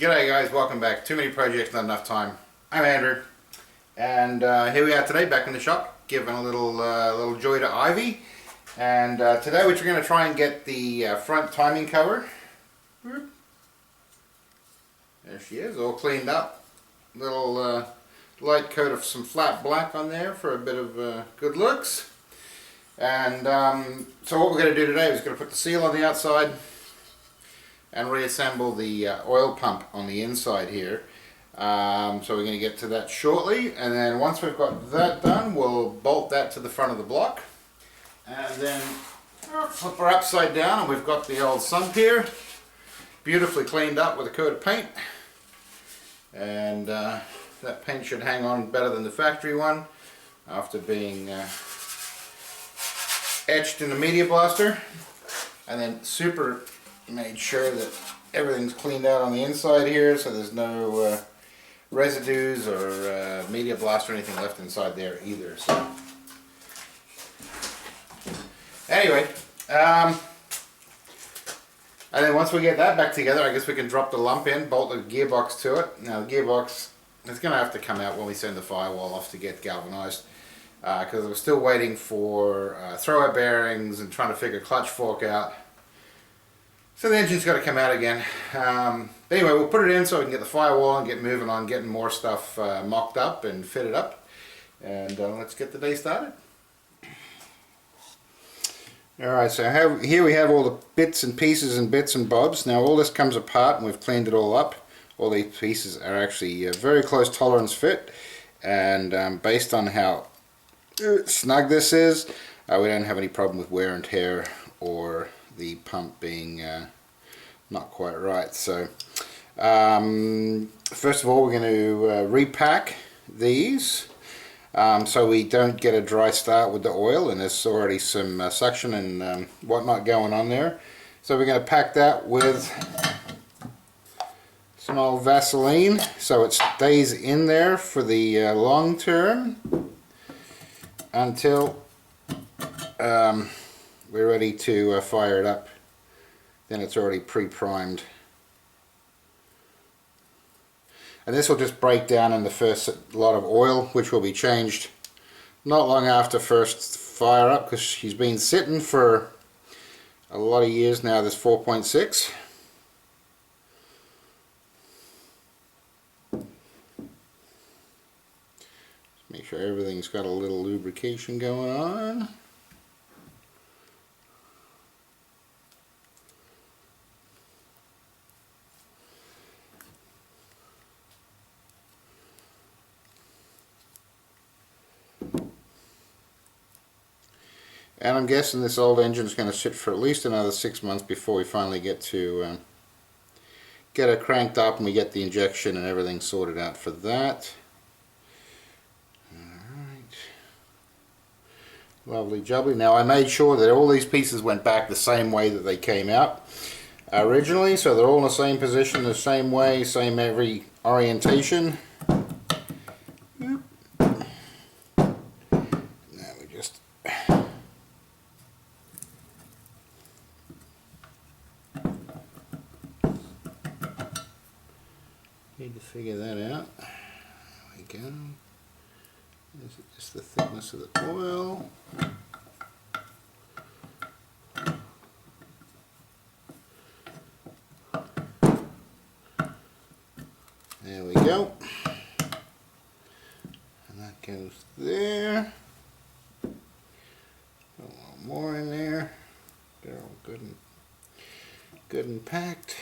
G'day guys, welcome back. Too many projects, not enough time. I'm Andrew, and here we are today, back in the shop, giving a little joy to Ivy. And today we're going to try and get the front timing cover. There she is, all cleaned up. Little light coat of some flat black on there for a bit of good looks. And so what we're going to do today is going to put the seal on the outside and reassemble the oil pump on the inside here. So we're going to get to that shortly, and then once we've got that done, we'll bolt that to the front of the block, and then flip her upside down, and we've got the old sump here, beautifully cleaned up with a coat of paint. And that paint should hang on better than the factory one after being etched in the media blaster, and then super made sure that everything's cleaned out on the inside here, so there's no residues or media blast or anything left inside there either. So anyway, and then once we get that back together, I guess we can drop the lump in, bolt the gearbox to it. Now the gearbox is going to have to come out when we send the firewall off to get galvanized, because we're still waiting for throwout bearings and trying to figure clutch fork out. So the engine's got to come out again. But anyway, we'll put it in so we can get the firewall and get moving on getting more stuff mocked up and fitted up. And let's get the day started. Alright, so here we have all the bits and pieces and bits and bobs. Now all this comes apart and we've cleaned it all up. All these pieces are actually very close tolerance fit. And based on how snug this is, we don't have any problem with wear and tear or the pump being not quite right. So first of all, we're going to repack these so we don't get a dry start with the oil, and there's already some suction and whatnot going on there. So we're going to pack that with some old Vaseline so it stays in there for the long term until we're ready to fire it up. Then it's already pre-primed. And this will just break down in the first lot of oil, which will be changed not long after first fire up, because she's been sitting for a lot of years now, this 4.6. Make sure everything's got a little lubrication going on. And I'm guessing this old engine is going to sit for at least another 6 months before we finally get to get it cranked up and we get the injection and everything sorted out for that. Alright. Lovely jubbly. Now I made sure that all these pieces went back the same way that they came out originally, so they're all in the same position, the same way, same every orientation. Need to figure that out. There we go. Is it just the thickness of the oil? There we go. And that goes there. Put a little more in there. They're all good and packed.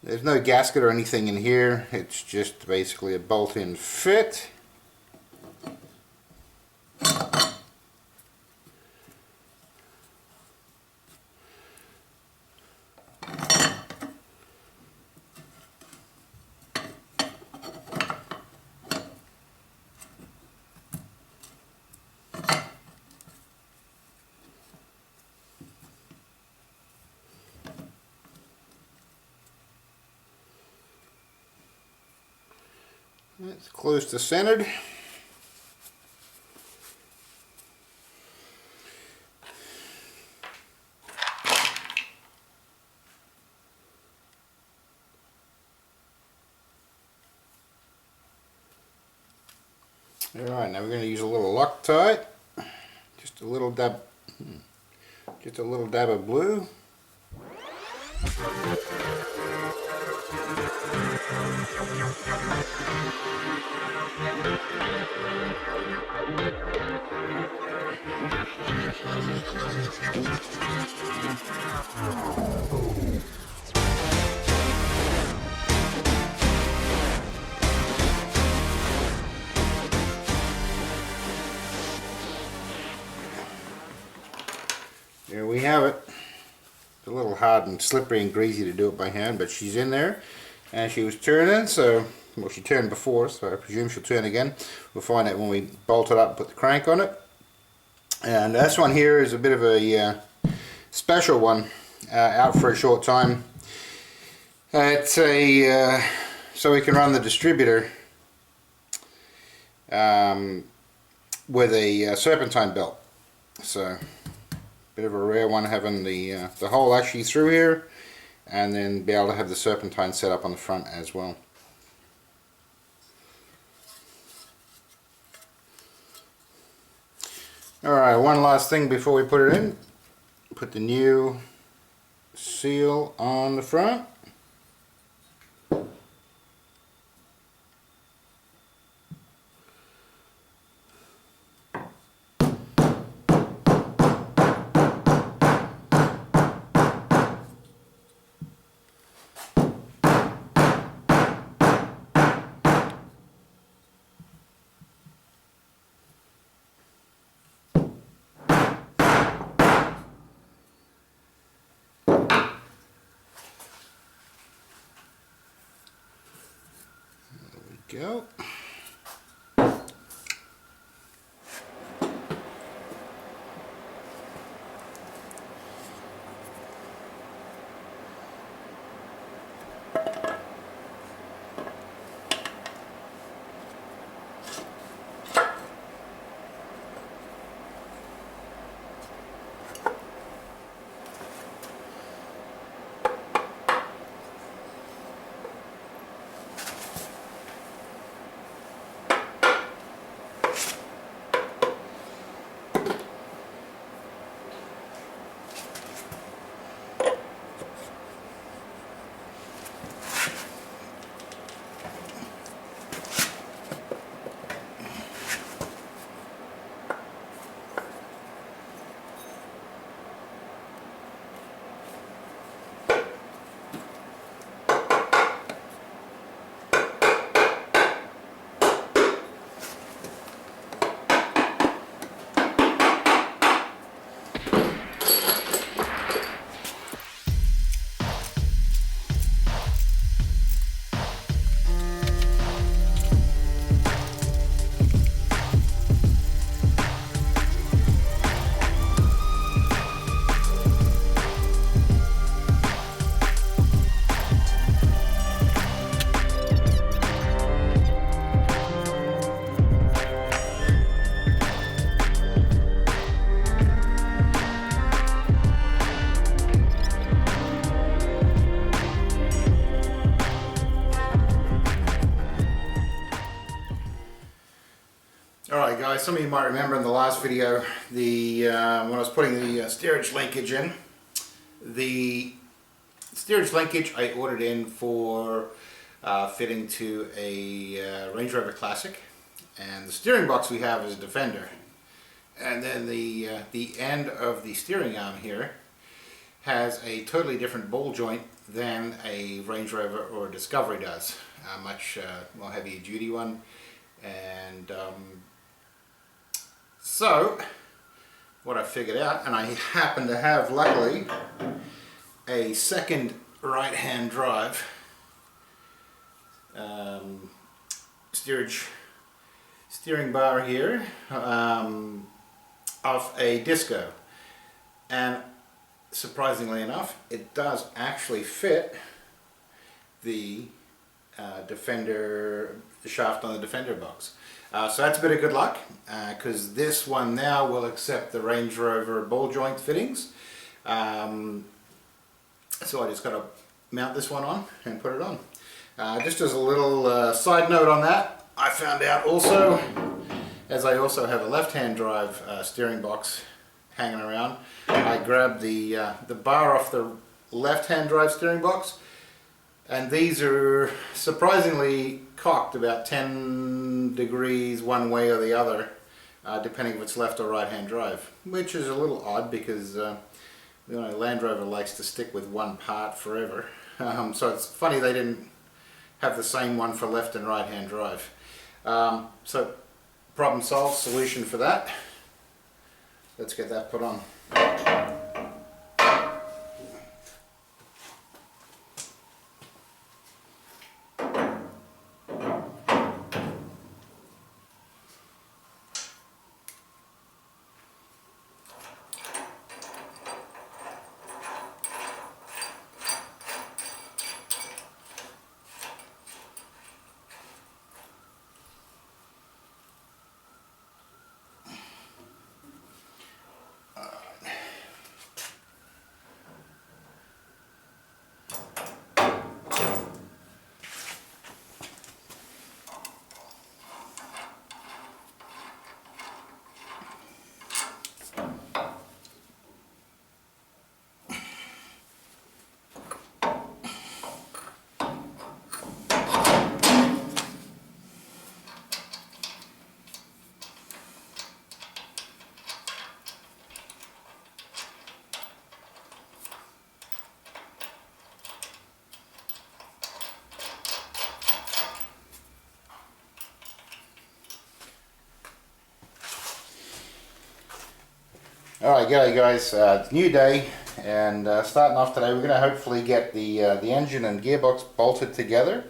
There's no gasket or anything in here, it's just basically a bolt-in fit. It's close to centered. Alright, now we're going to use a little Loctite. Just a little dab of blue. There we have it. It's a little hard and slippery and greasy to do it by hand, but she's in there and she was turning, so, well, she turned before, so I presume she'll turn again. We'll find out when we bolt it up and put the crank on it. And this one here is a bit of a special one, out for a short time. It's a so we can run the distributor with a serpentine belt. So bit of a rare one, having the hole actually through here, and then be able to have the serpentine set up on the front as well. Alright, one last thing before we put it in. Put the new seal on the front. Go. Alright guys, some of you might remember in the last video when I was putting the steerage linkage in. The steerage linkage I ordered in for fitting to a Range Rover Classic, and the steering box we have is a Defender, and then the end of the steering arm here has a totally different ball joint than a Range Rover or a Discovery does. A much more heavier duty one. And so what I figured out, and I happen to have luckily a second right hand drive steering bar here of a Disco, and surprisingly enough it does actually fit the Defender, the shaft on the Defender box. So that's a bit of good luck, because this one now will accept the Range Rover ball joint fittings. So I just got to mount this one on and put it on. Just as a little side note on that, I found out also as I also have a left-hand drive steering box hanging around, I grabbed the bar off the left-hand drive steering box, and these are surprisingly cocked about 10 degrees one way or the other, depending if it's left or right-hand drive, which is a little odd because Land Rover likes to stick with one part forever. So it's funny they didn't have the same one for left and right-hand drive. So problem solved, solution for that. Let's get that put on. Alright, g'day guys, it's a new day, and starting off today we're going to hopefully get the engine and gearbox bolted together,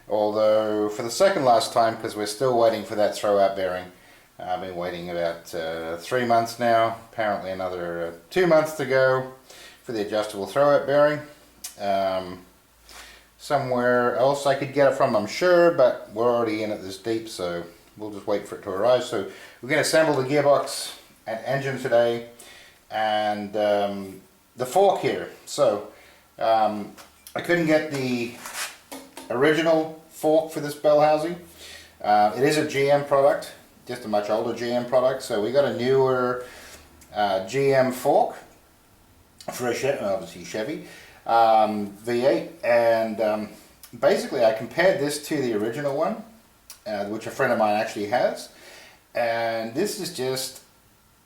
although for the second last time, because we're still waiting for that throwout bearing. I've been waiting about 3 months now, apparently another 2 months to go for the adjustable throwout bearing. Somewhere else I could get it from, I'm sure, but we're already in it this deep, so we'll just wait for it to arrive. So we're going to assemble the gearbox and engine today, and the fork here. So I couldn't get the original fork for this bell housing. It is a GM product, just a much older GM product, so we got a newer GM fork for a obviously Chevy V8, and basically I compared this to the original one, which a friend of mine actually has, and this is just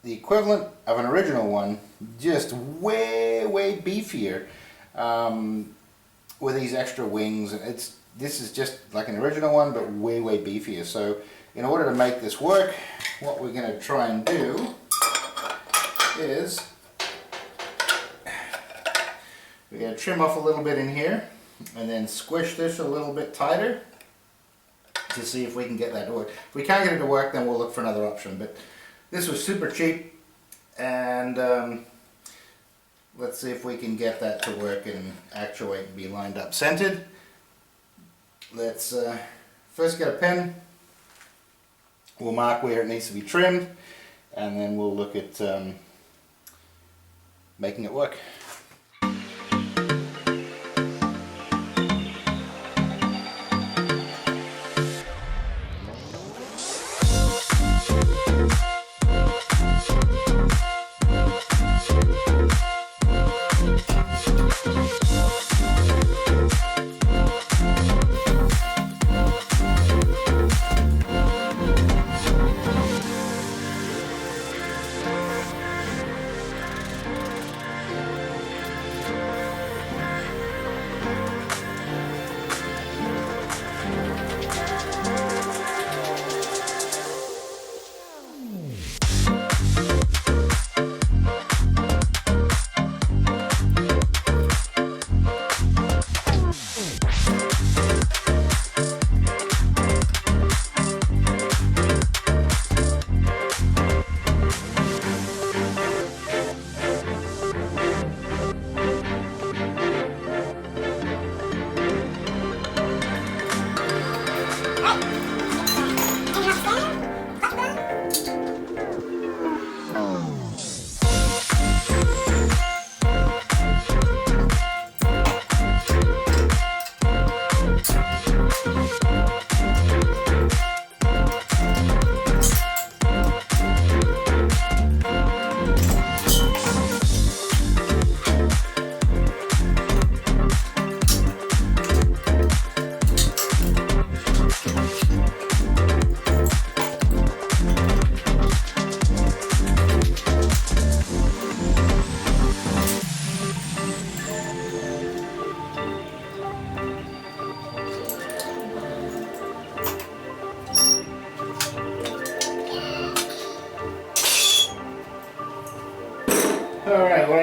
the equivalent of an original one, just way beefier, with these extra wings. This is just like an original one, but way beefier. So in order to make this work, what we're going to try and do is we're going to trim off a little bit in here and then squish this a little bit tighter to see if we can get that to work. If we can't get it to work, then we'll look for another option. But this was super cheap, and let's see if we can get that to work and actuate and be lined up centered. Let's first get a pen. We'll mark where it needs to be trimmed, and then we'll look at making it work.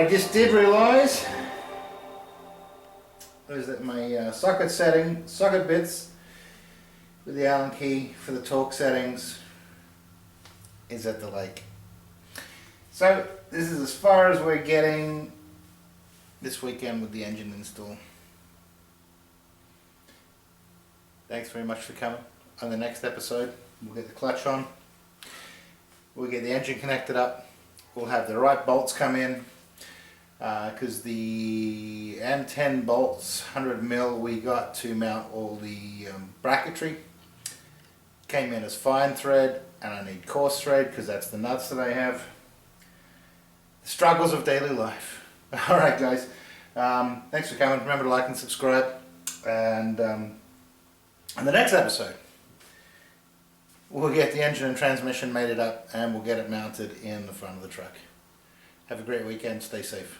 I just did realise is that my socket bits with the Allen key for the torque settings is at the lake. So this is as far as we're getting this weekend with the engine install. Thanks very much for coming. On the next episode, we'll get the clutch on, we'll get the engine connected up, we'll have the right bolts come in, because the M10 bolts, 100mm, we got to mount all the bracketry, came in as fine thread, and I need coarse thread because that's the nuts that I have. The struggles of daily life. Alright guys, thanks for coming. Remember to like and subscribe, and in the next episode we'll get the engine and transmission mated up and we'll get it mounted in the front of the truck. Have a great weekend, stay safe.